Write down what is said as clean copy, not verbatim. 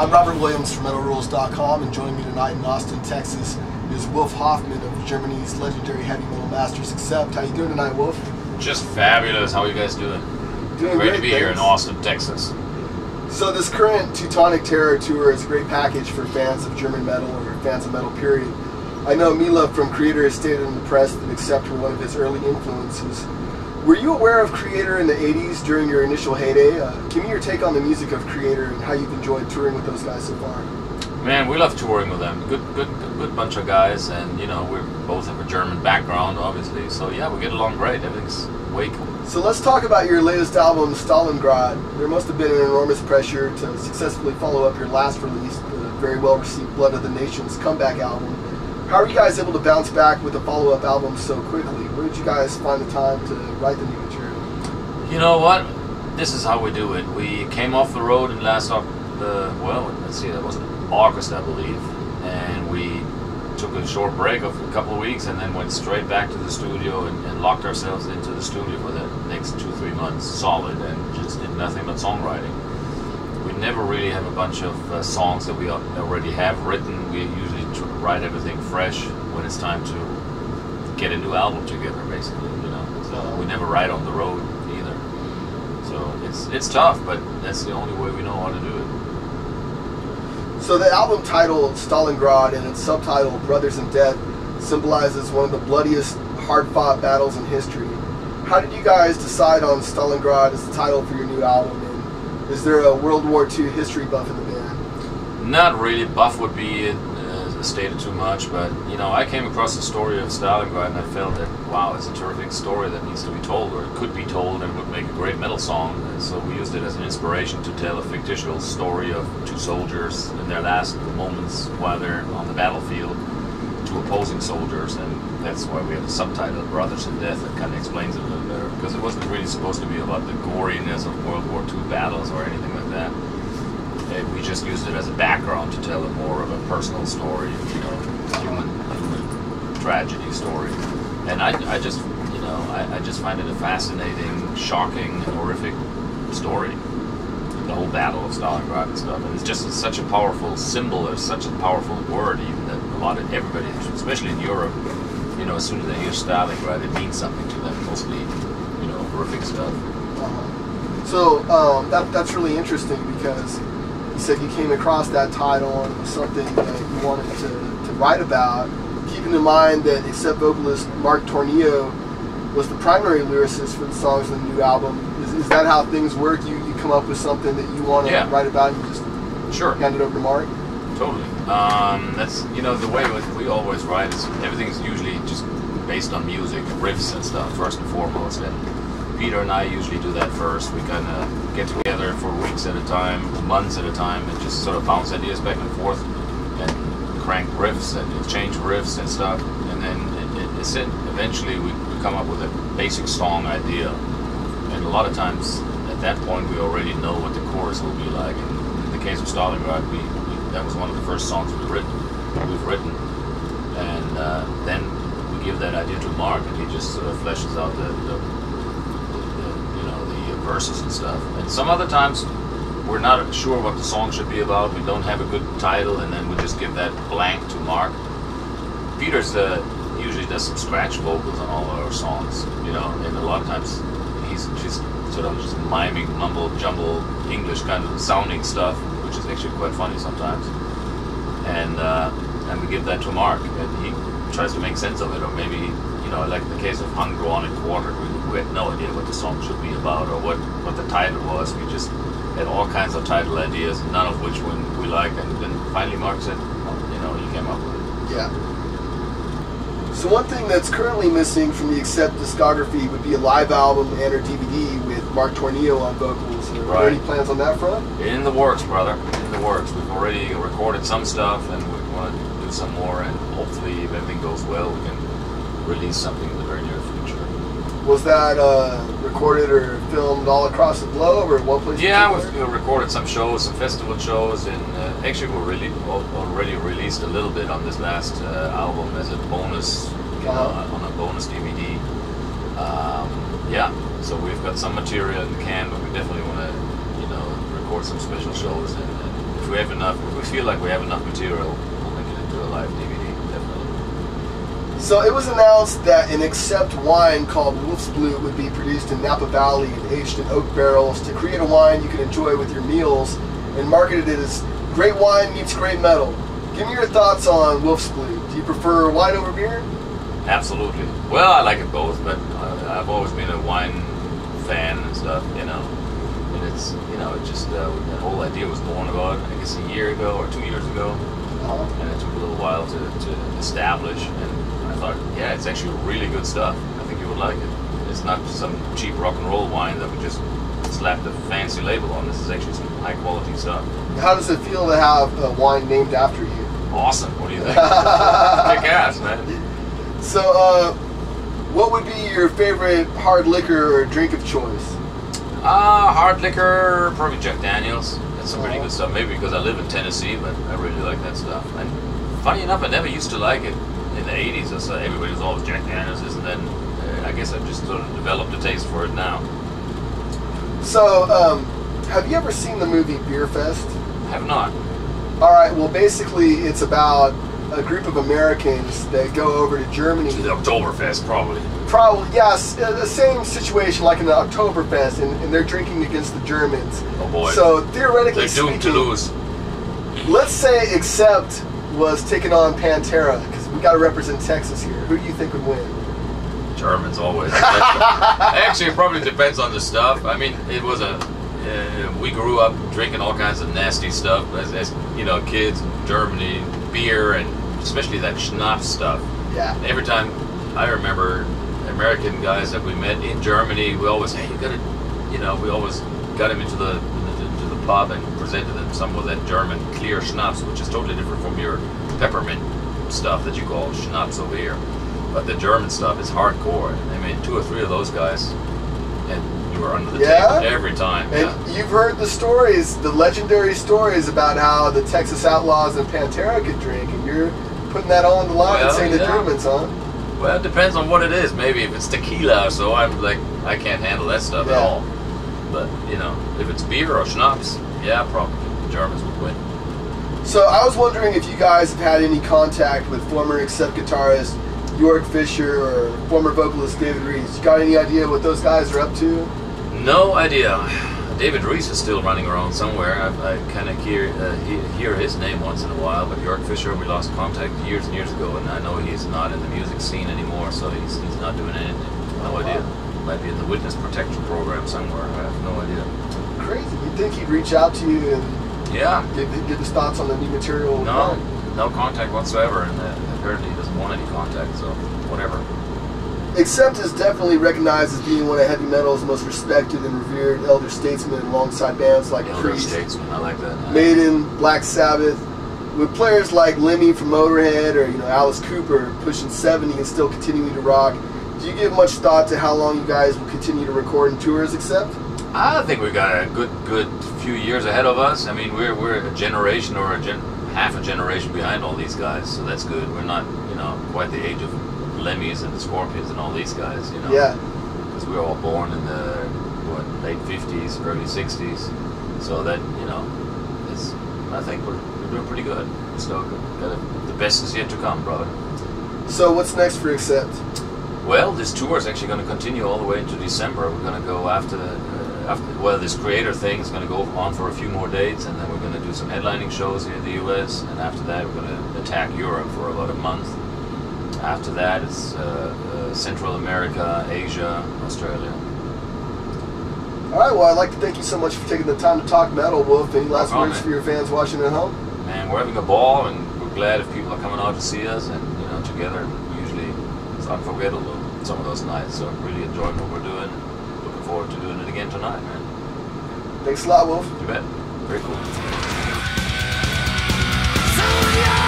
I'm Robert Williams from MetalRules.com, and joining me tonight in Austin, Texas is Wolf Hoffman of Germany's legendary heavy metal masters ACCEPT. How you doing tonight, Wolf? Just fabulous. How are you guys doing? Doing great to be thanks. Here in Austin, Texas. So this current Teutonic Terror tour is a great package for fans of German metal or fans of metal period. I know Mila from Creator has stated in the press that ACCEPT were one of his early influences. Were you aware of Creator in the 80s during your initial heyday? Give me your take on the music of Creator and how you've enjoyed touring with those guys so far. Man, we love touring with them. Good bunch of guys, and you know, we both have a German background, obviously. So yeah, we get along great. Everything's way cool. So let's talk about your latest album, Stalingrad. There must have been an enormous pressure to successfully follow up your last release, the very well-received Blood of the Nations comeback album. How are you guys able to bounce back with a follow-up album so quickly? Where did you guys find the time to write the new material? You know what? This is how we do it. We came off the road in last well, let's see, that was in August, I believe, and we took a short break of a couple of weeks and then went straight back to the studio and locked ourselves into the studio for the next 2-3 months solid and just did nothing but songwriting. We never really have a bunch of songs that we already have written. We usually write everything fresh when it's time to get a new album together, basically, you know. So we never write on the road either. So it's tough, but that's the only way we know how to do it. So the album title Stalingrad and its subtitle Brothers in Death symbolizes one of the bloodiest, hard-fought battles in history. How did you guys decide on Stalingrad as the title for your new album? And is there a World War II history buff in the band? Not really. Buff would be stated too much, but you know, I came across the story of Stalingrad and I felt that wow, it's a terrific story that needs to be told, or it could be told, and would make a great metal song. And so we used it as an inspiration to tell a fictitious story of two soldiers in their last moments while they're on the battlefield, two opposing soldiers, and that's why we have the subtitle Brothers in Death. That kind of explains it a little better, because it wasn't really supposed to be about the goriness of World War II battles or anything like that. We just used it as a background to tell a more of a personal story, you know, human tragedy story. And I just, you know, I just find it a fascinating, shocking, and horrific story. The whole battle of Stalingrad and stuff. And it's just such a powerful symbol, or such a powerful word, even that a lot of everybody, especially in Europe, you know, as soon as they hear Stalingrad, it means something to them, mostly, you know, horrific stuff. So that's really interesting, because you said you came across that title and it was something that you wanted to write about, keeping in mind that ACCEPT vocalist Mark Tornillo was the primary lyricist for the songs in the new album. Is that how things work? You come up with something that you want to write about and you just hand it over to Mark? Totally. That's, you know, the way we always write is everything's usually just based on music, riffs and stuff, first and foremost. And Peter and I usually do that first. We kind of get together for weeks at a time, months at a time, and just sort of bounce ideas back and forth and crank riffs and exchange riffs and stuff. And then eventually we come up with a basic song idea. And a lot of times at that point we already know what the chorus will be like. And in the case of Stalingrad, that was one of the first songs we've written. And then we give that idea to Mark, and he just sort of fleshes out the verses and stuff. And some other times we're not sure what the song should be about. We don't have a good title, and then we just give that blank to Mark. Peter's usually does some scratch vocals on all of our songs, you know, and a lot of times he's just sort of just miming mumble jumble English kind of sounding stuff, which is actually quite funny sometimes. And we give that to Mark, and he tries to make sense of it, or maybe, you know, like in the case of Hung, Drawn, and Quartered, we had no idea what the song should be about or what the title was. We just had all kinds of title ideas, none of which we liked, and then finally Mark said, well, you know, he came up with it. Yeah. So one thing that's currently missing from the ACCEPT discography would be a live album and or DVD with Mark Tornillo on vocals. Are there any plans on that front? In the works, brother. In the works. We've already recorded some stuff, and we want to do some more, and hopefully if everything goes well, we can release something in the very near future. Was that recorded or filmed all across the globe, or one place? Yeah, we've recorded some shows, some festival shows, and actually we already released a little bit on this last album as a bonus, on a bonus DVD. Yeah, so we've got some material in the can, but we definitely want to, record some special shows and we have enough, if we feel like we have enough material, we'll make it into a live DVD, definitely. So it was announced that an Accept wine called Wolf's Blue would be produced in Napa Valley and aged in oak barrels to create a wine you can enjoy with your meals, and marketed it as great wine meets great metal. Give me your thoughts on Wolf's Blue. Do you prefer wine over beer? Absolutely. Well, I like it both, but I've always been a wine fan and stuff, you know. And it's, you know, it just, the whole idea was born about, I guess, a year ago or 2 years ago. And it took a little while to establish. And I thought, yeah, it's actually really good stuff. I think you would like it. It's not some cheap rock and roll wine that we just slapped a fancy label on. This is actually some high quality stuff. How does it feel to have a wine named after you? Awesome. What do you think? Kick ass, man. So, what would be your favorite hard liquor or drink of choice? Hard liquor, probably Jack Daniels. That's some pretty good stuff. Maybe because I live in Tennessee, but I really like that stuff. And funny enough, I never used to like it in the 80s. So everybody was always Jack Daniels, and then I guess I've just sort of developed a taste for it now. So, have you ever seen the movie Beer Fest? I have not. All right. Well, basically, it's about a group of Americans that go over to Germany. To the Oktoberfest, probably. Probably, yes. The same situation like in the Oktoberfest, and they're drinking against the Germans. Oh boy. So theoretically they're doomed to lose. Let's say Accept was taking on Pantera, because we got to represent Texas here. Who do you think would win? Germans always. Actually, it probably depends on the stuff. I mean, it was we grew up drinking all kinds of nasty stuff as you know, kids in Germany, beer, and especially that schnapps stuff. Yeah. And every time I remember American guys that we met in Germany, we always, hey, you gotta, you know, we always got them into the pub and presented them some of that German clear schnapps, which is totally different from your peppermint stuff that you call schnapps over here. But the German stuff is hardcore. I mean, 2 or 3 of those guys, and you were under the table every time. And you've heard the stories, the legendary stories about how the Texas Outlaws and Pantera could drink, and you're putting that on the line and saying the Germans, huh? Well, it depends on what it is. Maybe if it's tequila or so, I'm like, I can't handle that stuff at all. But, you know, if it's beer or schnapps, yeah, probably the Germans would win. So I was wondering if you guys have had any contact with former Accept guitarist York Fischer or former vocalist David Reese. You got any idea what those guys are up to? No idea. David Reese is still running around somewhere. I kind of hear his name once in a while, but York Fischer, we lost contact years and years ago, and I know he's not in the music scene anymore, so he's not doing anything. No idea. Might be in the witness protection program somewhere. I have no idea. Crazy. You'd think he'd reach out to you and give his thoughts on the new material. No contact whatsoever, and apparently he doesn't want any contact, so whatever. Accept is definitely recognized as being one of heavy metal's most respected and revered elder statesmen alongside bands like Priest, Statesman, I like that. Maiden, Black Sabbath, with players like Lemmy from Motorhead or Alice Cooper pushing 70 and still continuing to rock. Do you give much thought to how long you guys will continue to record and tour as Accept? I think we've got a good few years ahead of us. I mean, we're a generation or half a generation behind all these guys, so that's good. We're not, quite the age of Lemmys and the Scorpions and all these guys, Yeah. Because we were all born in the late 50s, early 60s. So that, I think we're doing pretty good. So the best is yet to come, brother. So what's next for Accept? Well, this tour is actually going to continue all the way into December. We're going to go after this Creator thing is going to go on for a few more dates, and then we're going to do some headlining shows here in the U.S., and after that we're going to attack Europe for about a month. After that it's Central America, Asia, Australia. Alright, well, I'd like to thank you so much for taking the time to talk metal, Wolf. Any last words for your fans watching at home? Man, we're having a ball, and we're glad if people are coming out to see us, and together usually it's unforgettable some of those nights, so I'm really enjoying what we're doing. Looking forward to doing it again tonight, man. Thanks a lot, Wolf. You bet. Very cool. So